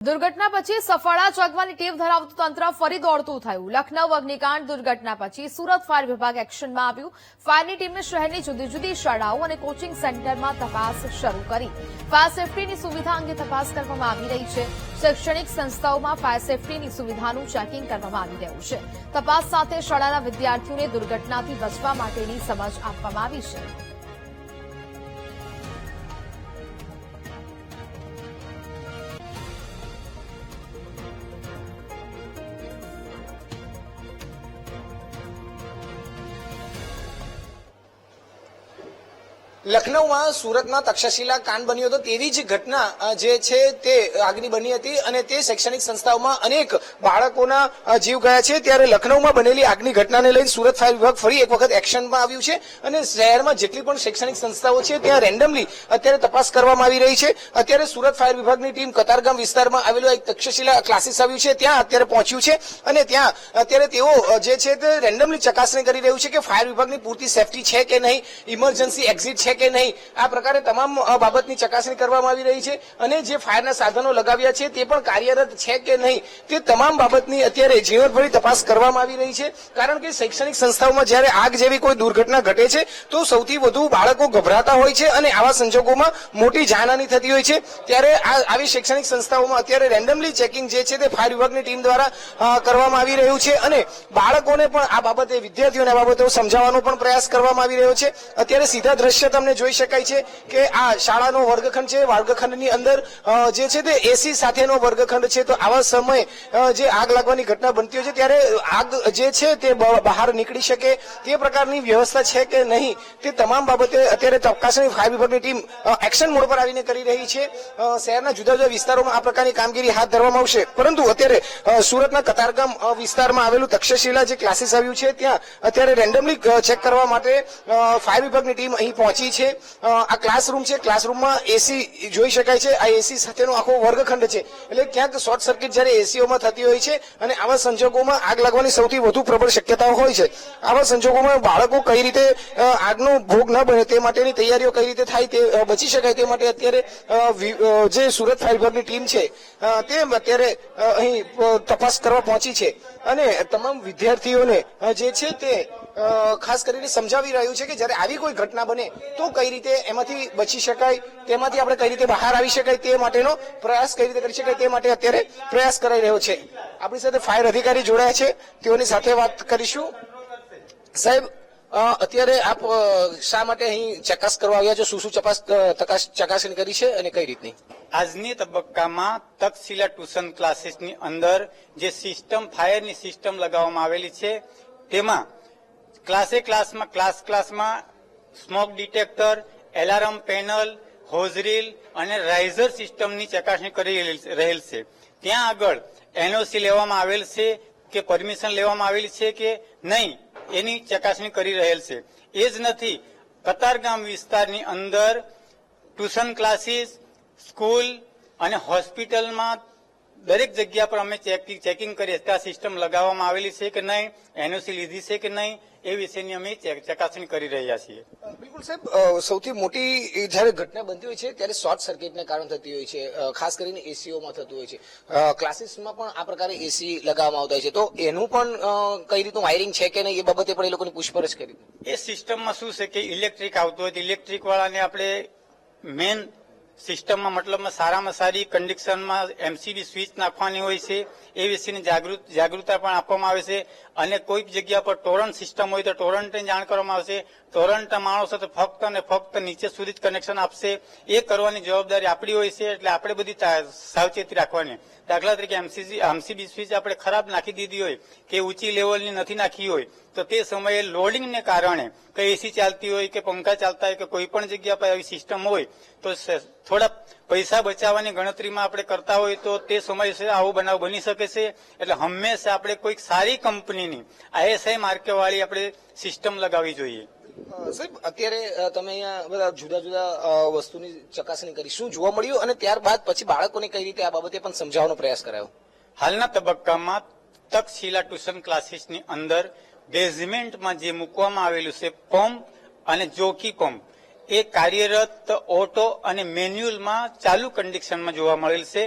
દુર્ઘટના પછી સફાળા ચોકવાની ટીમ ધરાવતું તંત્ર ફરી દોડતું થયું. લખનઉ અગ્નિકાંડ દુર્ઘટના પછી સુરત ફાયર વિભાગ એક્શનમાં આવ્યું. ફાયરની ટીમે શહેરની જુદી જુદી શાળાઓ અને કોચિંગ સેન્ટરમાં તપાસ શરૂ કરી. ફાયર સેફટીની સુવિધા અંગે તપાસ કરવામાં આવી રહી છે. શૈક્ષણિક સંસ્થાઓમાં ફાયર સેફટીની સુવિધાનું ચેકિંગ કરવામાં આવી રહ્યું છે. તપાસ સાથે શાળાના વિદ્યાર્થીઓને દુર્ઘટનાથી બચવા માટેની સમજ આપવામાં આવી છે. લખનઉમાં સુરતમાં તક્ષશિલા કાંડ બન્યો હતો તેવી જ ઘટના જે છે તે આગની બની હતી અને તે શૈક્ષણિક સંસ્થાઓમાં અનેક બાળકોના જીવ ગયા છે. ત્યારે લખનઉમાં બનેલી આગની ઘટનાને લઈને સુરત ફાયર વિભાગ ફરી એક વખત એક્શનમાં આવ્યું છે અને શહેરમાં જેટલી પણ શૈક્ષણિક સંસ્થાઓ છે ત્યાં રેન્ડમલી અત્યારે તપાસ કરવામાં આવી રહી છે. અત્યારે સુરત ફાયર વિભાગની ટીમ કતારગામ વિસ્તારમાં આવેલું એક તક્ષશિલા ક્લાસીસ આવ્યું છે ત્યાં અત્યારે પહોંચ્યું છે અને ત્યાં અત્યારે તેઓ જે છે તે રેન્ડમલી ચકાસણી કરી રહ્યું છે કે ફાયર વિભાગની પૂરતી સેફટી છે કે નહીં, ઇમરજન્સી એક્ઝિટ છે કે નહીં. આ પ્રકારે તમામ બાબતની ચકાસણી કરવામાં આવી રહી છે અને જે ફાયરના સાધનો લગાવ્યા છે તે પણ કાર્યરત છે કે નહીં તે તમામ બાબતની અત્યારે ઝીણવટભરી તપાસ કરવામાં આવી રહી છે. કારણ કે શૈક્ષણિક સંસ્થાઓમાં જ્યારે આગ જેવી કોઈ દુર્ઘટના ઘટે છે તો સૌથી વધુ બાળકો ગભરાતા હોય છે અને આવા સંજોગોમાં મોટી જાનહાની થતી હોય છે. ત્યારે આવી શૈક્ષણિક સંસ્થાઓમાં અત્યારે રેન્ડમલી ચેકિંગ જે છે તે ફાયર વિભાગની ટીમ દ્વારા કરવામાં આવી રહ્યું છે અને બાળકોને પણ આ બાબતે, વિદ્યાર્થીઓને આ બાબતે સમજાવવાનો પણ પ્રયાસ કરવામાં આવી રહ્યો છે. અત્યારે સીધા દ્રશ્ય તમને જોઈ શકાય છે કે આ શાળાનો વર્ગખંડ છે. વર્ગખંડની અંદર જે છે તે એસી સાથેનો વર્ગખંડ છે. તો આવા સમયે જે આગ લાગવાની ઘટના બનતી હોય છે ત્યારે આગ જે છે તે બહાર નીકળી શકે તે પ્રકારની વ્યવસ્થા છે કે નહીં તે તમામ બાબતે અત્યારે ચકાસણી ફાયર વિભાગની ટીમ એક્શન મોડ પર આવીને કરી રહી છે. શહેરના જુદા જુદા વિસ્તારોમાં આ પ્રકારની કામગીરી હાથ ધરવામાં આવશે. પરંતુ અત્યારે સુરતના કતારગામ વિસ્તારમાં આવેલું તક્ષશિલા જે ક્લાસીસ આવ્યું છે ત્યાં અત્યારે રેન્ડમલી ચેક કરવા માટે ફાયર વિભાગની ટીમ અહીં પહોંચી છે. આ ક્લાસરૂમ છે. ક્લાસરૂમમાં એસી જોઈ શકાય છે. આ એસી સાથેનો આખો વર્ગખંડ છે. એટલે ક્યાંક શોર્ટ સર્કિટ જ્યારે એસીઓમાં થતી હોય છે અને આવા સંજોગોમાં આગ લાગવાની સૌથી વધુ પ્રબળ શક્યતાઓ હોય છે. આવા સંજોગોમાં બાળકો કઈ રીતે આગનો ભોગ ન બને તે માટેની તૈયારીઓ કઈ રીતે થાય તે બચી શકાય તે માટે અત્યારે જે સુરત ફાયર વિભાગની ટીમ છે તે અત્યારે અહીં તપાસ કરવા પહોંચી છે અને તમામ વિદ્યાર્થીઓને જે છે તે ખાસ કરીને સમજાવી રહ્યું છે કે જ્યારે આવી કોઈ ઘટના બને તો કઈ રીતે એમાંથી બચી શકાય, તેમાંથી આપણે કઈ રીતે બહાર આવી શકાય તે માટેનો પ્રયાસ કઈ રીતે કરી શકાય તે માટે અત્યારે પ્રયાસ કરાઈ રહ્યો છે. આપણી સાથે ફાયર અધિકારી જોડાયા છે, તેઓની સાથે વાત કરીશું. સાહેબ, અત્યારે આપ શા માટે અહીં ચકાસ કરવા આવ્યા છો? શું શું ચકાસણી કરી છે અને કઈ રીતની? આજની તબક્કામાં તક્ષશિલા ટ્યુશન ક્લાસીસની અંદર જે સિસ્ટમ, ફાયરની સિસ્ટમ લગાવવામાં આવેલી છે તેમાં ક્લાસમાં સ્મોક ડિટેક્ટર, એલાર્મ પેનલ, હોઝરીલ અને રાઇઝર સિસ્ટમની ચકાસણી કરી રહેલ છે. ત્યાં આગળ એનઓસી લેવામાં આવેલ છે કે પરમિશન લેવામાં આવેલી છે કે નહીં એની ચકાસણી કરી રહેલ છે. એ જ નથી, કતારગામ વિસ્તારની અંદર ટ્યુશન ક્લાસીસ, સ્કૂલ અને હોસ્પિટલમાં દરેક જગ્યા પર અમે ચેકિંગ કરીએ કે આ સિસ્ટમ લગાવવામાં આવેલી છે કે નહીં, એનઓસી લીધી છે કે નહીં, એ વિશેની અમે ચકાસણી કરી રહ્યા છીએ. બિલકુલ સાહેબ, સૌથી મોટી જયારે ઘટના બનતી હોય છે ત્યારે શોર્ટ સર્કિટને કારણે થતી હોય છે. ખાસ કરીને એસીઓમાં થતું હોય છે. ક્લાસીસમાં પણ આ પ્રકારે એસી લગાવવામાં આવતા હોય છે. તો એનું પણ કઈ રીતનું વાયરિંગ છે કે નહીં એ બાબતે પણ એ લોકોની પૂછપરછ કરી. એ સિસ્ટમમાં શું છે કે ઇલેક્ટ્રિક આવતું હોય તો ઇલેક્ટ્રિક વાળાને આપણે મેન સિસ્ટમમાં મતલબમાં સારામાં સારી કન્ડિશનમાં એમસીબી સ્વિચ નાખવાની હોય છે. એ વિશેની જાગૃતતા પણ આપવામાં આવે છે અને કોઈ જગ્યા પર ટોરન્ટ સિસ્ટમ હોય તો ટોરન્ટની જાણ કરવામાં આવશે. ટોરન્ટના માણસો તો ફક્ત અને ફક્ત નીચે સુધી જ કનેક્શન આપશે. એ કરવાની જવાબદારી આપણી હોય છે. એટલે આપણે બધી સાવચેતી રાખવાની. દાખલા તરીકે એમસીબી સ્વિચ આપણે ખરાબ નાખી દીધી હોય કે ઊંચી લેવલની નથી નાખી હોય તો તે સમયે લોડિંગને કારણે કે એસી ચાલતી હોય કે પંખા ચાલતા હોય કે કોઈ પણ જગ્યા પર આવી સિસ્ટમ હોય તો થોડા પૈસા બચાવવાની ગણતરીમાં આપણે કરતા હોય તો તે સમયે આવો બનાવ બની શકે છે. એટલે હંમેશા આપણે કોઈક સારી કંપનીની ISI માર્કેવાળી આપણે સિસ્ટમ લગાવવી જોઈએ. સાહેબ, અત્યારે તમે અહીંયા બધા જુદા જુદા વસ્તુની ચકાસણી કરી, શું જોવા મળ્યું અને ત્યારબાદ પછી બાળકોને કઈ રીતે આ બાબતે પણ સમજાવવાનો પ્રયાસ કરાયો? હાલના તબક્કામાં તક્ષશિલા ટ્યુશન ક્લાસીસની અંદર બેઝમેન્ટમાં જે મૂકવામાં આવેલું છે પંપ અને જોકી પંપ એ કાર્યરત ઓટો અને મેન્યુઅલમાં ચાલુ કન્ડિશનમાં જોવા મળેલ છે.